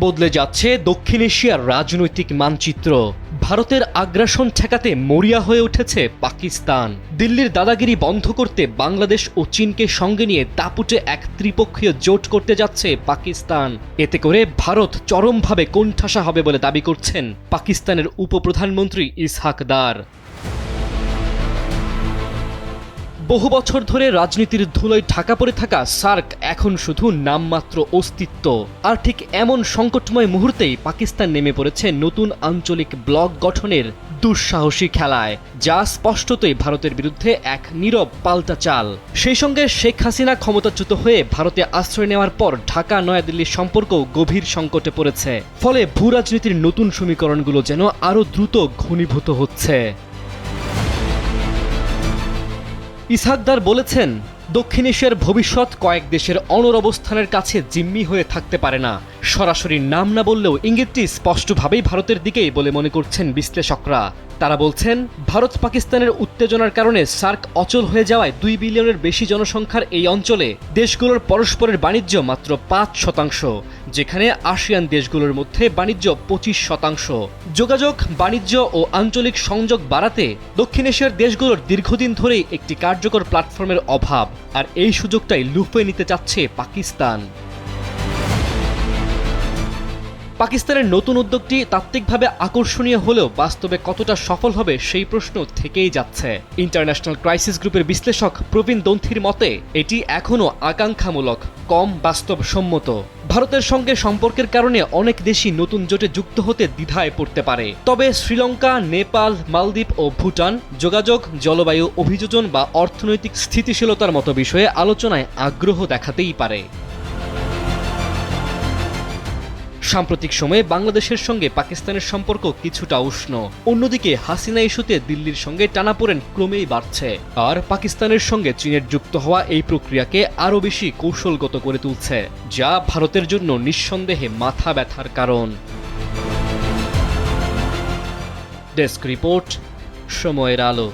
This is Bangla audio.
বদলে যাচ্ছে দক্ষিণ এশিয়ার রাজনৈতিক মানচিত্র। ভারতের আগ্রাসন ঠেকাতে মরিয়া হয়ে উঠেছে পাকিস্তান। দিল্লির দাদাগিরি বন্ধ করতে বাংলাদেশ ও চীনকে সঙ্গে নিয়ে দাপুটে এক ত্রিপক্ষীয় জোট করতে যাচ্ছে পাকিস্তান। এতে করে ভারত চরমভাবে কোণঠাসা হবে বলে দাবি করছেন পাকিস্তানের উপপ্রধানমন্ত্রী ইসহাক দার। বহু বছর ধরে রাজনীতির ধুলোয় ঢাকা পড়ে থাকা সার্ক এখন শুধু নামমাত্র অস্তিত্ব। আর ঠিক এমন সংকটময় মুহূর্তেই পাকিস্তান নেমে পড়েছে নতুন আঞ্চলিক ব্লক গঠনের দুঃসাহসী খেলায়, যা স্পষ্টতই ভারতের বিরুদ্ধে এক নীরব পাল্টা চাল। সেই সঙ্গে শেখ হাসিনা ক্ষমতাচ্যুত হয়ে ভারতে আশ্রয় নেওয়ার পর ঢাকা নয়াদিল্লির সম্পর্কও গভীর সংকটে পড়েছে। ফলে ভূ রাজনীতির নতুন সমীকরণগুলো যেন আরও দ্রুত ঘনীভূত হচ্ছে। ইসহাক দার বলেছেন, দক্ষিণ এশিয়ার ভবিষ্যৎ কয়েক দেশের অনড় অবস্থানের কাছে জিম্মি হয়ে থাকতে পারে না। সরাসরি নাম না বললেও ইঙ্গিতটি স্পষ্টভাবেই ভারতের দিকেই বলে মনে করছেন বিশ্লেষকরা। তারা বলছেন, ভারত পাকিস্তানের উত্তেজনার কারণে সার্ক অচল হয়ে যাওয়ায় 2 বিলিয়নের বেশি জনসংখ্যার এই অঞ্চলে দেশগুলোর পরস্পরের বাণিজ্য মাত্র 5%, যেখানে আসিয়ান দেশগুলোর মধ্যে বাণিজ্য 25%। যোগাযোগ, বাণিজ্য ও আঞ্চলিক সংযোগ বাড়াতে দক্ষিণ এশিয়ার দেশগুলোর দীর্ঘদিন ধরেই একটি কার্যকর প্ল্যাটফর্মের অভাব, আর এই সুযোগটাই লুফে নিতে চাচ্ছে পাকিস্তান। পাকিস্তানের নতুন উদ্যোগটি তাত্ত্বিকভাবে আকর্ষণীয় হলেও বাস্তবে কতটা সফল হবে সেই প্রশ্ন থেকেই যাচ্ছে। ইন্টারন্যাশনাল ক্রাইসিস গ্রুপের বিশ্লেষক প্রবীণ দন্থির মতে, এটি এখনও আকাঙ্ক্ষামূলক, কম বাস্তবসম্মত। ভারতের সঙ্গে সম্পর্কের কারণে অনেক দেশই নতুন জোটে যুক্ত হতে দ্বিধায় পড়তে পারে। তবে শ্রীলঙ্কা, নেপাল, মালদ্বীপ ও ভুটান যোগাযোগ, জলবায়ু অভিযোজন বা অর্থনৈতিক স্থিতিশীলতার মতো বিষয়ে আলোচনায় আগ্রহ দেখাতেই পারে। সাম্প্রতিক সময়ে বাংলাদেশের সঙ্গে পাকিস্তানের সম্পর্ক কিছুটা উষ্ণ। অন্যদিকে হাসিনা ইস্যুতে দিল্লির সঙ্গে টানাপোড়েন ক্রমেই বাড়ছে, আর পাকিস্তানের সঙ্গে চীনের যুক্ত হওয়া এই প্রক্রিয়াকে আরও বেশি কৌশলগত করে তুলছে, যা ভারতের জন্য নিঃসন্দেহে মাথা ব্যথার কারণ। ডেস্ক রিপোর্ট, সময়ের আলো।